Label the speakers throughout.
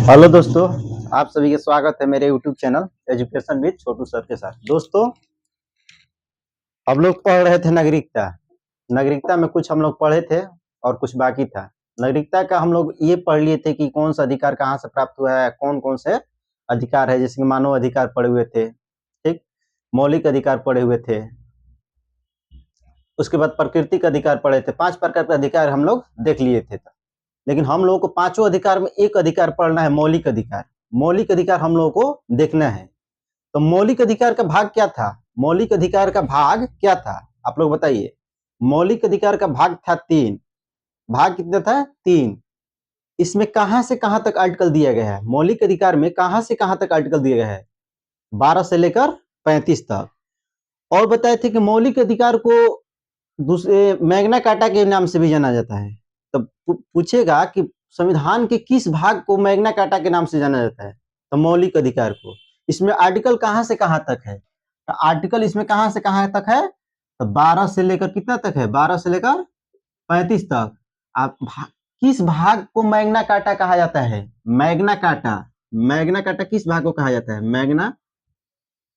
Speaker 1: Hello दोस्तों, आप सभी का स्वागत है मेरे YouTube channel education with Chhotu sir के साथ। दोस्तों, हम लोग पढ़ रहे थे नागरिकता। नागरिकता में कुछ हम लोग पढ़े थे और कुछ बाकी था। नागरिकता का हम लोग ये पढ़ लिए थे कि कौन सा अधिकार कहाँ से प्राप्त हुआ है, कौन कौन से अधिकार है, जैसे कि मानव अधिकार पढ़े हुए थे, ठीक, मौलिक अधिकार पढ़े हुए थे, उसके बाद प्राकृतिक अधिकार पढ़े थे। 5 प्रकार के अधिकार हम लोग देख लिए थे। लेकिन हम लोगों को पांचों अधिकार में एक अधिकार पढ़ना है, मौलिक अधिकार। मौलिक अधिकार हम लोगों को देखना है। तो मौलिक अधिकार का भाग क्या था? मौलिक अधिकार का भाग क्या था, आप लोग बताइए। मौलिक अधिकार का भाग था 3। भाग कितना था? 3। इसमें कहां से कहां तक आर्टिकल दिया गया है? मौलिक अधिकार में कहां से कहां तक आर्टिकल दिया गया है? 12 से लेकर 35 तक। और बताए थे कि मौलिक अधिकार को दूसरे मैग्ना कार्टा के नाम से भी जाना जाता है। तो पूछेगा कि संविधान के किस भाग को मैग्ना कार्टा के नाम से जाना जाता है? तो मौलिक अधिकार को। इसमें आर्टिकल कहां से कहां तक है? तो आर्टिकल इसमें कहां से कहां तक है? तो 12 से लेकर कितना तक है? 12 से लेकर 35 तक। आप किस भाग को मैग्ना कार्टा कहा जाता है? Magna carta. मैग्ना कार्टा किस भाग को कहा जाता है?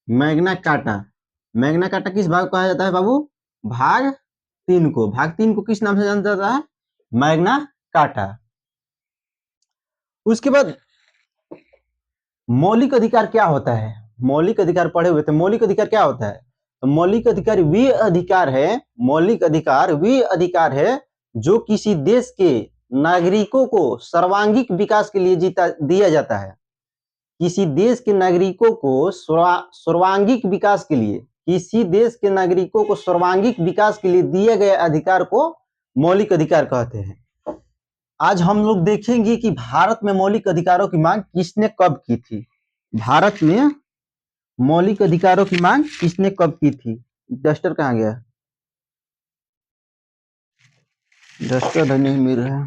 Speaker 1: Magna carta. मैग्ना कार्टा किस भाग को कहा जाता है बाबू? भाग 3 को। भाग 3 को किस नाम से जाना जाता है? Magna carta. उसके बाद मौलिक अधिकार क्या होता है? मौलिक अधिकार पढ़े हुए थे। मौलिक अधिकार क्या होता है? तो मौलिक अधिकार वे अधिकार है, मौलिक अधिकार वे अधिकार है जो किसी देश के नागरिकों को सर्वांगीण विकास के लिए दिया जाता है। किसी देश के नागरिकों को सर्वांगीण विकास के लिए, किसी देश के नागरिकों को सर्वांगीण विकास के लिए दिए गए अधिकार को मौलिक अधिकार कहते हैं। आज हम लोग देखेंगे कि भारत में मौलिक अधिकारों की मांग किसने कब की थी। भारत में मौलिक अधिकारों की मांग किसने कब की थी? डस्टर कहाँ गया? डस्टर नहीं मिल रहा है।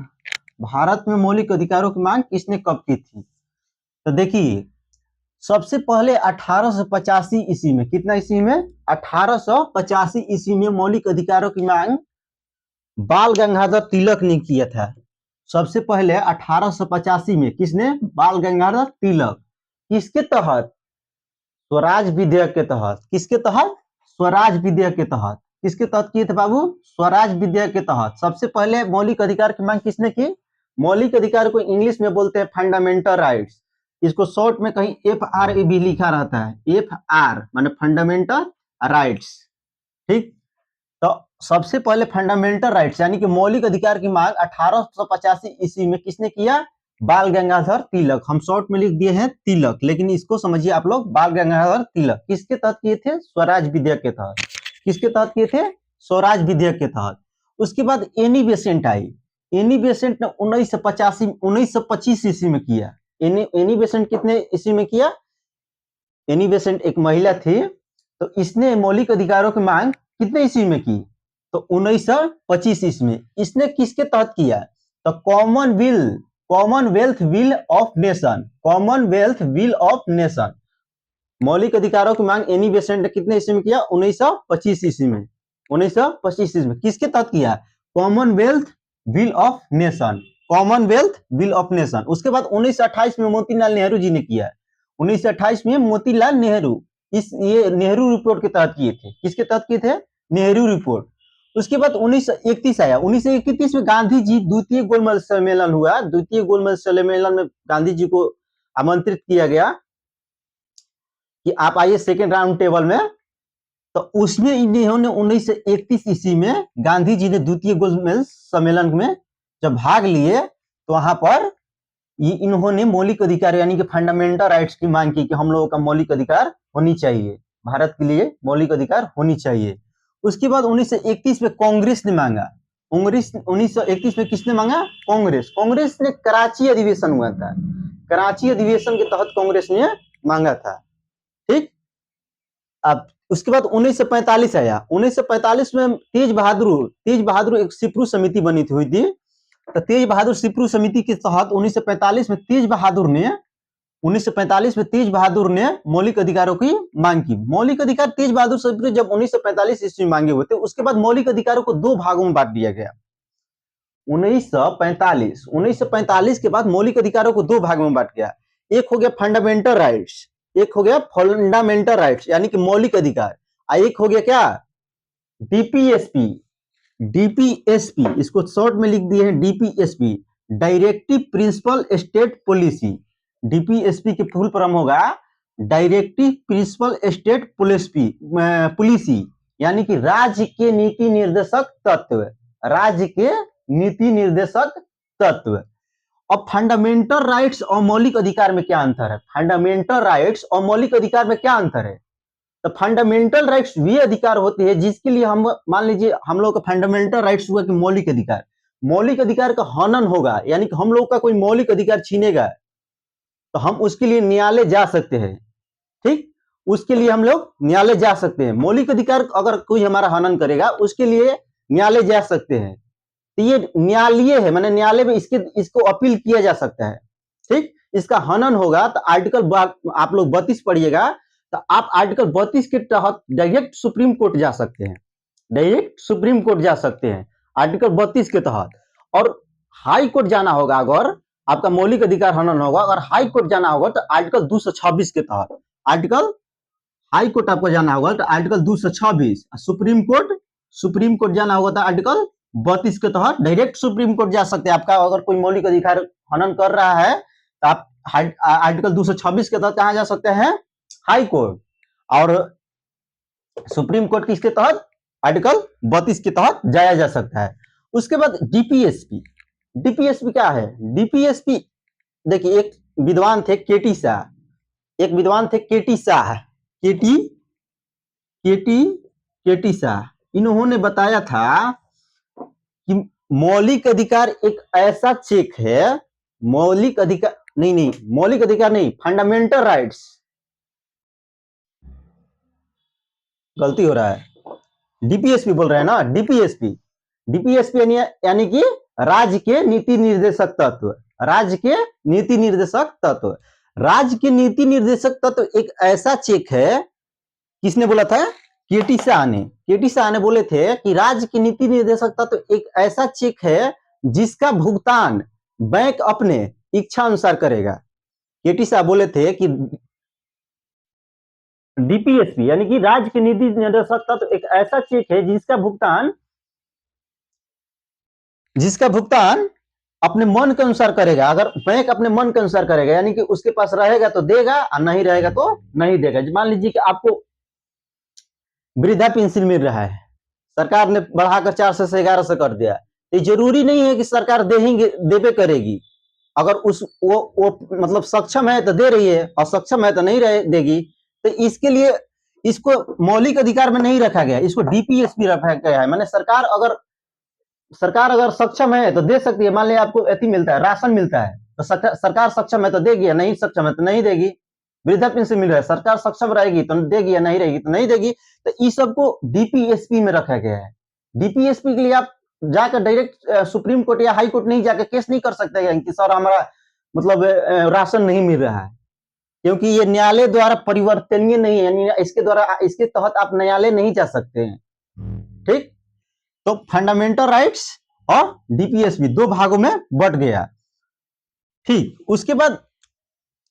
Speaker 1: भारत में मौलिक अधिकारों की मांग किसने कब की थी? तो देखिए, सबसे पहले 1885 ईस्वी में, कितना ईस्वी में? 1885 ईस्वी में मौलिक अधिकारों की मांग बाल गंगाधर तिलक ने किया था। सबसे पहले 1885 में किसने? बाल गंगाधर तिलक। किसके तहत? स्वराज विधेयक के तहत। किसके तहत? स्वराज विधेयक के तहत। किसके तहत किए थे बाबू? स्वराज विधेयक के तहत सबसे पहले मौलिक अधिकार की मांग किसने की? मौलिक अधिकार को इंग्लिश में बोलते हैं फंडामेंटल राइट्स। इसको शॉर्ट में कहीं FR भी लिखा रहता है। FR माने फंडामेंटल राइट्स, ठीक। तो सबसे पहले फंडामेंटल राइट्स यानी कि मौलिक अधिकार की मांग 1885 ईस्वी में किसने किया? बाल गंगाधर तिलक। हम शॉर्ट में लिख दिए हैं तिलक, लेकिन इसको समझिए आप लोग, बाल गंगाधर तिलक। किसके तहत किए थे? स्वराज विधेयक के तहत। किसके तहत किए थे? स्वराज विधेयक के तहत। उसके बाद एनी बेसेंट आई। एनी बेसेंट ने 1925 ईस्वी में किया। एनी बेसेंट कितने ईस्वी में किया? एनी बेसेंट एक महिला थी, तो इसने मौलिक अधिकारों की मांग कितने ईस्वी में की? तो 1925 ईस्वी में। इसने किसके तहत किया? तो Commonwealth will of nation. Commonwealth will of nation. मौलिक अधिकारों की मांग एनी बेसेंट ने कितने ईस्वी में किया? 1925 ईस्वी में। 1925 ईस्वी में किसके तहत किया? Commonwealth will of nation. Commonwealth will of nation. उसके बाद 1928 में मोतीलाल नेहरू जी ने किया। 1928 में मोतीलाल नेहरू, ये नेहरू रिपोर्ट के तहत किए थे। किसके तहत किए थे? नेहरू रिपोर्ट। उसके बाद 1931 आया। 1931 में गांधी जी द्वितीय गोलमेज सम्मेलन हुआ। द्वितीय गोलमेज सम्मेलन में गांधी जी को आमंत्रित किया गया कि आप आइए सेकेंड राउंड टेबल में। तो उसमें इन्होंने 1931 ईस्वी में गांधी जी ने द्वितीय गोलमेज सम्मेलन में जब भाग लिए, तो वहां पर इन्होंने मौलिक अधिकार यानी कि फंडामेंटल राइट्स की मांग की कि हम लोगों का मौलिक अधिकार होनी चाहिए, भारत के लिए मौलिक अधिकार होनी चाहिए। उसके बाद 1931 में कांग्रेस ने मांगा। 1931 में किसने मांगा? कांग्रेस। कांग्रेस ने कराची अधिवेशन हुआ था। कराची अधिवेशन के तहत कांग्रेस ने मांगा था, ठीक। अब उसके बाद 1945 आया। 1945 में तेज बहादुर एक सिपरू समिति बनी हुई थी। तो तेज बहादुर सिपरू समिति के तहत 1945 में तेज बहादुर ने मौलिक अधिकारों की मांग की। मौलिक अधिकार तेज बहादुर सिपरू जब 1945 ईस्वी में मांगे हुए थे, उसके बाद मौलिक अधिकारों को 2 भागों में बांट दिया गया। 1945 के बाद मौलिक अधिकारों को दो भाग में बांट गया। एक हो गया फंडामेंटल राइट्स, एक हो गया फंडामेंटल राइट्स यानी कि मौलिक अधिकार, और एक हो गया क्या डीपीएसपी। डीपीएसपी इसको शॉर्ट में लिख दिए हैं DPSP, directive principle state policy. DPSP की फुल फॉर्म होगा डायरेक्टिव प्रिंसिपल स्टेट पॉलिसी, यानी कि राज्य के नीति निर्देशक तत्व, राज्य के नीति निर्देशक तत्व। अब फंडामेंटल राइट्स और मौलिक अधिकार में क्या अंतर है? फंडामेंटल राइट्स और मौलिक अधिकार में क्या अंतर है? तो फंडामेंटल राइट्स वे अधिकार होते हैं जिसके लिए हम मान लीजिए हम लोग का फंडामेंटल राइट्स हुआ कि मौलिक अधिकार, मौलिक अधिकार का हनन होगा, यानी कि हम लोग का कोई मौलिक अधिकार छीनेगा तो हम उसके लिए न्यायालय जा सकते हैं। ठीक, उसके लिए हम लोग न्यायालय जा सकते हैं। मौलिक अधिकार अगर कोई हमारा हनन करेगा उसके लिए न्यायालय जा सकते हैं। तो ये न्यायालय है, माने न्यायालय में इसको अपील किया जा सकता है। ठीक, इसका हनन होगा तो आर्टिकल आप लोग 32 पढ़िएगा, तो आप आर्टिकल 32 के तहत डायरेक्ट सुप्रीम कोर्ट जा सकते हैं, डायरेक्ट सुप्रीम कोर्ट जा सकते हैं आर्टिकल 32 के तहत। और हाई कोर्ट जाना होगा, अगर आपका मौलिक अधिकार हनन होगा, अगर हाई कोर्ट जाना होगा तो आर्टिकल 226 के तहत, आर्टिकल हाई कोर्ट आपको जाना होगा तो आर्टिकल 226, सुप्रीम कोर्ट जाना होगा तो आर्टिकल 32 के तहत डायरेक्ट सुप्रीम कोर्ट जा सकते हैं। आपका अगर कोई मौलिक अधिकार हनन कर रहा है तो आप आर्टिकल 226 के तहत कहां जा सकते हैं? High court. और सुप्रीम कोर्ट किसके तहत? आर्टिकल 32 के तहत जाया जा सकता है। उसके बाद डीपीएसपी। डीपीएसपी क्या है? डीपीएसपी देखिए, एक विद्वान थे केटी शाह, एक विद्वान थे केटी शाह, केटी शाह। इन्होंने बताया था कि मौलिक अधिकार एक ऐसा चेक है, मौलिक अधिकार नहीं, फंडामेंटल राइट्स, गलती हो रहा है, डीपीएसपी बोल रहे हैं ना, डीपीएसपी यानी कि राज्य के नीति निर्देशक तत्व, राज्य के नीति निर्देशक तत्व। राज्य के नीति निर्देशक तत्व एक ऐसा चेक है, किसने बोला था? केटी शाह ने बोले थे कि राज्य की नीति निर्देशक तत्व एक ऐसा चेक है जिसका भुगतान बैंक अपने इच्छा अनुसार करेगा। केटी शाह बोले थे कि डीपीएसपी यानी कि राज्य की नीति निर्देशक तत्व एक ऐसा चेक है जिसका भुगतान अपने मन के अनुसार करेगा। अगर बैंक अपने मन के अनुसार करेगा, यानी कि उसके पास रहेगा तो देगा और नहीं रहेगा तो नहीं देगा। मान लीजिए कि आपको वृद्धा पेंशन मिल रहा है, सरकार ने बढ़ाकर 400 से 1100 कर दिया, तो जरूरी नहीं है कि सरकार देवे करेगी। अगर वो मतलब सक्षम है तो दे रही है और सक्षम है तो नहीं देगी। तो इसके लिए इसको मौलिक अधिकार में नहीं रखा गया, इसको डीपीएसपी रखा गया है। माने सरकार अगर सक्षम है तो दे सकती है। मान लिया आपको एथी मिलता है, राशन मिलता है, तो सरकार सक्षम है तो देगी, नहीं सक्षम है तो नहीं देगी। वृद्धा पेंशन मिल रहा है, सरकार सक्षम रहेगी तो देगी या नहीं रहेगी तो नहीं देगी। तो इस सबको डीपीएसपी में रखा गया है। डीपीएसपी के लिए आप जाकर डायरेक्ट सुप्रीम कोर्ट या हाई कोर्ट नहीं जाकर केस नहीं कर सकते कि सर हमारा मतलब राशन नहीं मिल रहा है, क्योंकि ये न्यायालय द्वारा परिवर्तनीय नहीं है, इसके तहत आप न्यायालय नहीं जा सकते हैं। ठीक, तो फंडामेंटल राइट्स और डीपीएसपी दो भागों में बट गया। ठीक, उसके बाद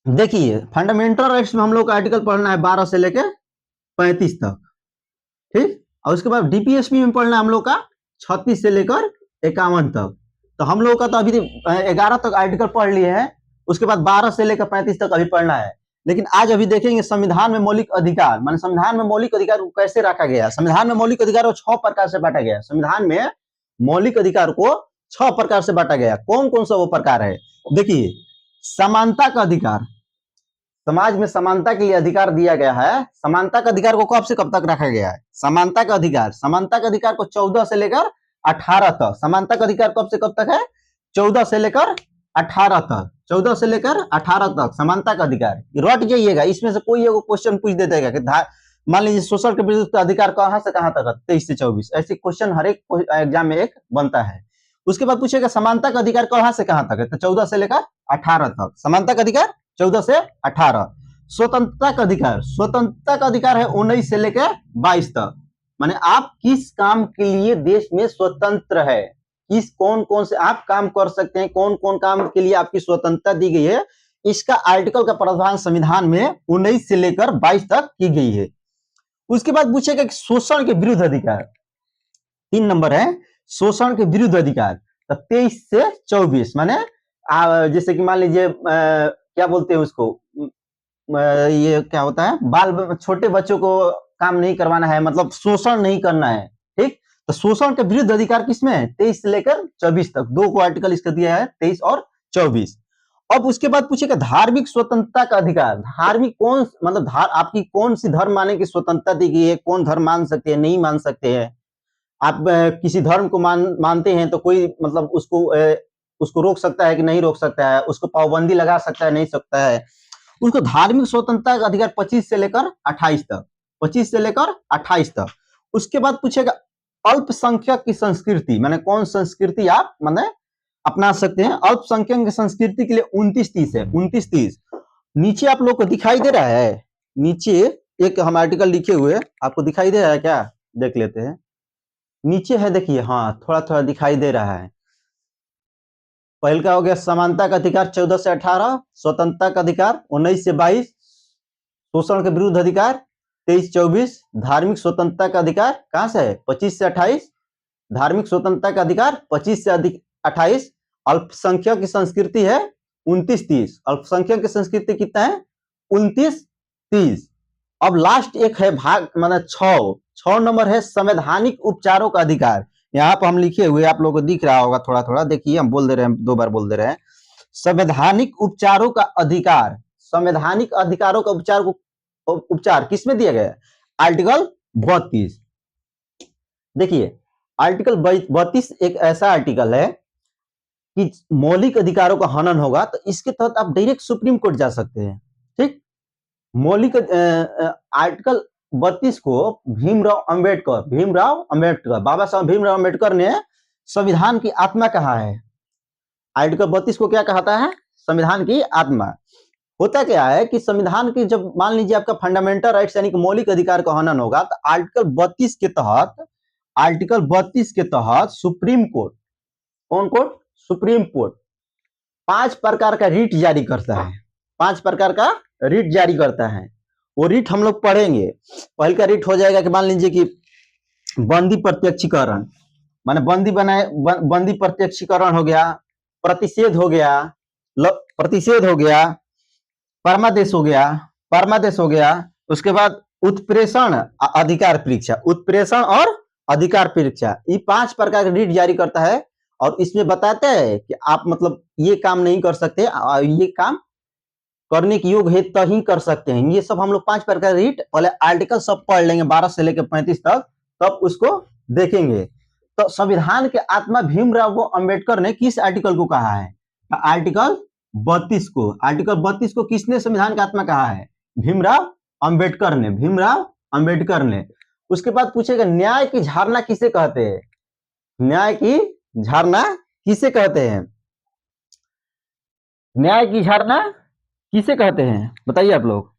Speaker 1: देखिए फंडामेंटल राइट्स में हम लोग का आर्टिकल पढ़ना है 12 से लेकर 35 तक। ठीक, और उसके बाद डीपीएसपी में पढ़ना है हम लोग का 36 से लेकर 51 तक। तो हम लोग का तो अभी 11 तक आर्टिकल पढ़ लिए हैं, उसके बाद 12 से लेकर 35 तक अभी पढ़ना है। लेकिन आज अभी देखेंगे संविधान में मौलिक अधिकार, माने संविधान में मौलिक अधिकार को कैसे रखा गया। संविधान में मौलिक अधिकार को 6 प्रकार से बांटा गया। संविधान में मौलिक अधिकार को 6 प्रकार से बांटा गया। कौन कौन सा वो प्रकार है? देखिए, समानता का अधिकार, समाज में समानता के लिए अधिकार दिया गया है। समानता का अधिकार को कब से कब तक रखा गया है? समानता का अधिकार को 14 से लेकर 18 तक। समानता का अधिकार कब से कब तक है? 14 से लेकर 18 तक। 14 से लेकर 18 तक समानता का अधिकार। रट जाइएगा, इसमें से कोई एगो क्वेश्चन पूछ देगा कि मान लीजिए सोशल के विरुद्ध का अधिकार कहां से कहां तक है? 23 से 24। ऐसे क्वेश्चन हर एक एग्जाम में एक बनता है। उसके बाद पूछेगा समानता का अधिकार कहां से कहां तक है? तो 14 से लेकर 18 तक समानता का अधिकार 14 से 18। स्वतंत्रता का अधिकार है 19 से लेकर 22 तक। माने आप किस काम के लिए देश में स्वतंत्र है, किस कौन कौन से आप काम कर सकते हैं, कौन कौन काम के लिए आपकी स्वतंत्रता दी गई है, इसका आर्टिकल का प्रावधान संविधान में 19 से लेकर 22 तक की गई है। उसके बाद पूछेगा कि शोषण के विरुद्ध अधिकार, 3 नंबर है शोषण के विरुद्ध अधिकार। तो 23 से 24 माने जैसे कि मान लीजिए क्या बोलते हैं उसको, ये क्या होता है, बाल छोटे बच्चों को काम नहीं करवाना है, मतलब शोषण नहीं करना है, ठीक। तो शोषण के विरुद्ध अधिकार किसमें है, 23 से लेकर 24 तक, दो को आर्टिकल इसका दिया है, 23 और 24। अब उसके बाद पूछेगा धार्मिक स्वतंत्रता का अधिकार, धार्मिक कौन मतलब आपकी कौन सी धर्म मानने की स्वतंत्रता दी गई है, कौन धर्म मान सकते हैं नहीं मान सकते हैं। आप किसी धर्म को मानते हैं तो कोई मतलब उसको रोक सकता है कि नहीं रोक सकता है, उसको पाबंदी लगा सकता है नहीं सकता है। उसको धार्मिक स्वतंत्रता का अधिकार 25 से लेकर 28 तक, 25 से लेकर 28 तक। उसके बाद पूछेगा अल्पसंख्यक की संस्कृति, माने कौन संस्कृति आप माने अपना सकते हैं। अल्पसंख्यक की संस्कृति के लिए 29-30 है, 29-30। नीचे आप लोग को दिखाई दे रहा है, नीचे एक हम आर्टिकल लिखे हुए आपको दिखाई दे रहा है क्या, देख लेते हैं। नीचे है देखिए, हाँ थोड़ा थोड़ा दिखाई दे रहा है। पहल का हो गया समानता का अधिकार 14 से 18, स्वतंत्रता का अधिकार 19 से 22, शोषण के विरुद्ध अधिकार 23-24, धार्मिक स्वतंत्रता का अधिकार कहां से है 25 से 28, धार्मिक स्वतंत्रता का अधिकार 25 से 28, अल्पसंख्यक की संस्कृति है 29-30, अल्पसंख्यक की संस्कृति कितना है 29-30। अब लास्ट एक है भाग माना 6 नंबर है संवैधानिक उपचारों का अधिकार। यहाँ पर हम लिखे हुए आप लोगों को दिख रहा होगा थोड़ा थोड़ा, देखिए हम बोल दे रहे हैं, 2 बार बोल दे रहे हैं। संवैधानिक उपचारों का अधिकार, संवैधानिक अधिकारों का उपचार किसमें दिया गया है, आर्टिकल 32। देखिए आर्टिकल 32 एक ऐसा आर्टिकल है कि मौलिक अधिकारों का हनन होगा तो इसके तहत आप डायरेक्ट सुप्रीम कोर्ट जा सकते हैं, ठीक। मौलिक आर्टिकल 32 को भीमराव अंबेडकर, बाबा साहब भीमराव अंबेडकर ने संविधान की आत्मा कहा है। आर्टिकल 32 को क्या कहता है, संविधान की आत्मा। होता क्या है कि संविधान की जब मान लीजिए आपका फंडामेंटल राइट्स यानी कि मौलिक अधिकार का हनन होगा तो आर्टिकल 32 के तहत सुप्रीम कोर्ट, कौन कोर्ट, सुप्रीम कोर्ट 5 प्रकार का रीट जारी करता है, 5 प्रकार का रीट जारी करता है। वो रीट हम लोग पढ़ेंगे। पहले का रीट हो जाएगा कि मान लीजिए कि बंदी प्रत्यक्षीकरण, माने बंदी प्रत्यक्षीकरण हो गया, प्रतिषेध हो गया, परमादेश हो गया, उसके बाद उत्प्रेषण और अधिकार परीक्षा, ये 5 प्रकार का रीट जारी करता है। और इसमें बताता है कि आप मतलब ये काम नहीं कर सकते, ये काम करने के योग्य है तो ही कर सकते हैं। ये सब हम लोग 5 प्रकार रीट पहले आर्टिकल सब पढ़ लेंगे 12 से लेकर 35 तक, तब उसको देखेंगे। तो संविधान के आत्मा भीमराव अंबेडकर ने किस आर्टिकल को कहा है, आर्टिकल 32 को। आर्टिकल 32 को किसने संविधान का आत्मा कहा है, भीमराव अंबेडकर ने। उसके बाद पूछेगा न्याय की झारना किसे कहते हैं, न्याय की झारना किसे कहते हैं, न्याय की झारना किसे कहते हैं बताइए आप लोग।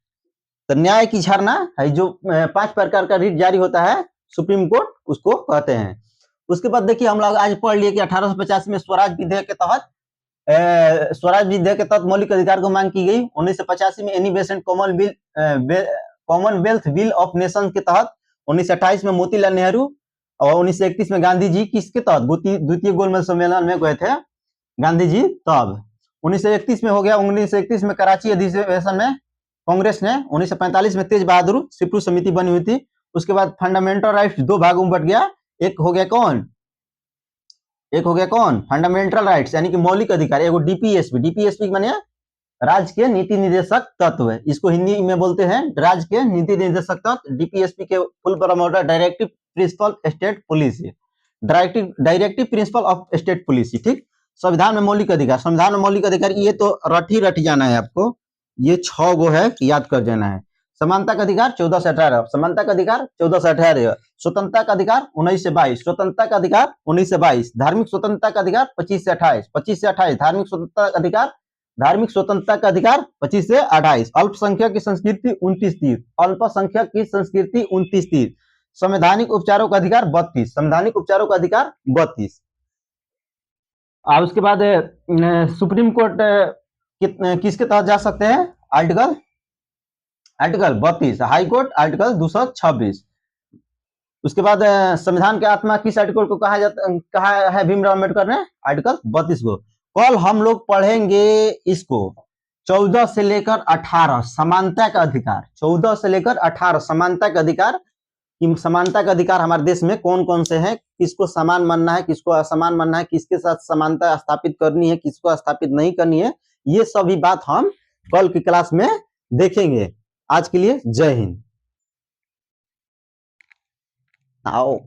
Speaker 1: तो न्याय की झारना है जो 5 प्रकार का रीट जारी होता है सुप्रीम कोर्ट, उसको कहते हैं। उसके बाद देखिए हम लोग आज पढ़ लिए कि 1885 में स्वराज विधेयक के तहत मौलिक अधिकार को मांग की गई। 1985 में Annie Besant Commonwealth bill of nation के तहत, 1928 में मोतीलाल नेहरू, और 1931 में गांधी जी किसके तहत, द्वितीय गोलमेज सम्मेलन में गए थे गांधी जी तब। 1931 में हो गया, 1931 में कराची अधिवेशन में कांग्रेस ने, 1945 में तेज बहादुर सिपरू समिति बनी हुई थी। उसके बाद फंडामेंटल राइट्स 2 भागों में बट गया, एक हो गया कौन फंडामेंटल राइट्स यानी कि मौलिक अधिकार, एगो डीपीएसपी माने राज्य के नीति निर्देशक तत्व है, इसको हिंदी में बोलते हैं राज्य के नीति निर्देशक तत्व। डीपीएसपी के फुल फॉर्म होता है directive principle state policy, directive principle of state policy, ठीक। संविधान में मौलिक अधिकार, संविधान में मौलिक अधिकार ये तो रट जाना है आपको, ये 6 गो है याद कर जाना है। समानता का अधिकार 14 से 18, समानता का अधिकार 14 से 18, स्वतंत्रता का अधिकार 19 से 22, स्वतंत्रता का अधिकार 19 से 22, धार्मिक स्वतंत्रता का अधिकार 25 से 28, 25 से 28, धार्मिक स्वतंत्रता का अधिकार 25 से 28, अल्पसंख्यक की संस्कृति 29-30, अल्पसंख्यक की संस्कृति 29-30, संवैधानिक उपचारों का अधिकार 32, संवैधानिक उपचारों का अधिकार 32। उसके बाद सुप्रीम कोर्ट किसके तहत जा सकते हैं? Article article 32, high court article 226। उसके बाद संविधान की आत्मा किस आर्टिकल को कहा है भीमराव अम्बेडकर ने? आर्टिकल 32 को। कल हम लोग पढ़ेंगे इसको 14 से लेकर 18 समानता का अधिकार, 14 से लेकर 18 समानता का अधिकार। कि समानता का अधिकार हमारे देश में कौन कौन से हैं, किसको समान मानना है, किसको असमान मानना है, किसके साथ समानता स्थापित करनी है, किसको स्थापित नहीं करनी है, ये सभी बात हम कल की क्लास में देखेंगे। आज के लिए जय हिंद। आओ।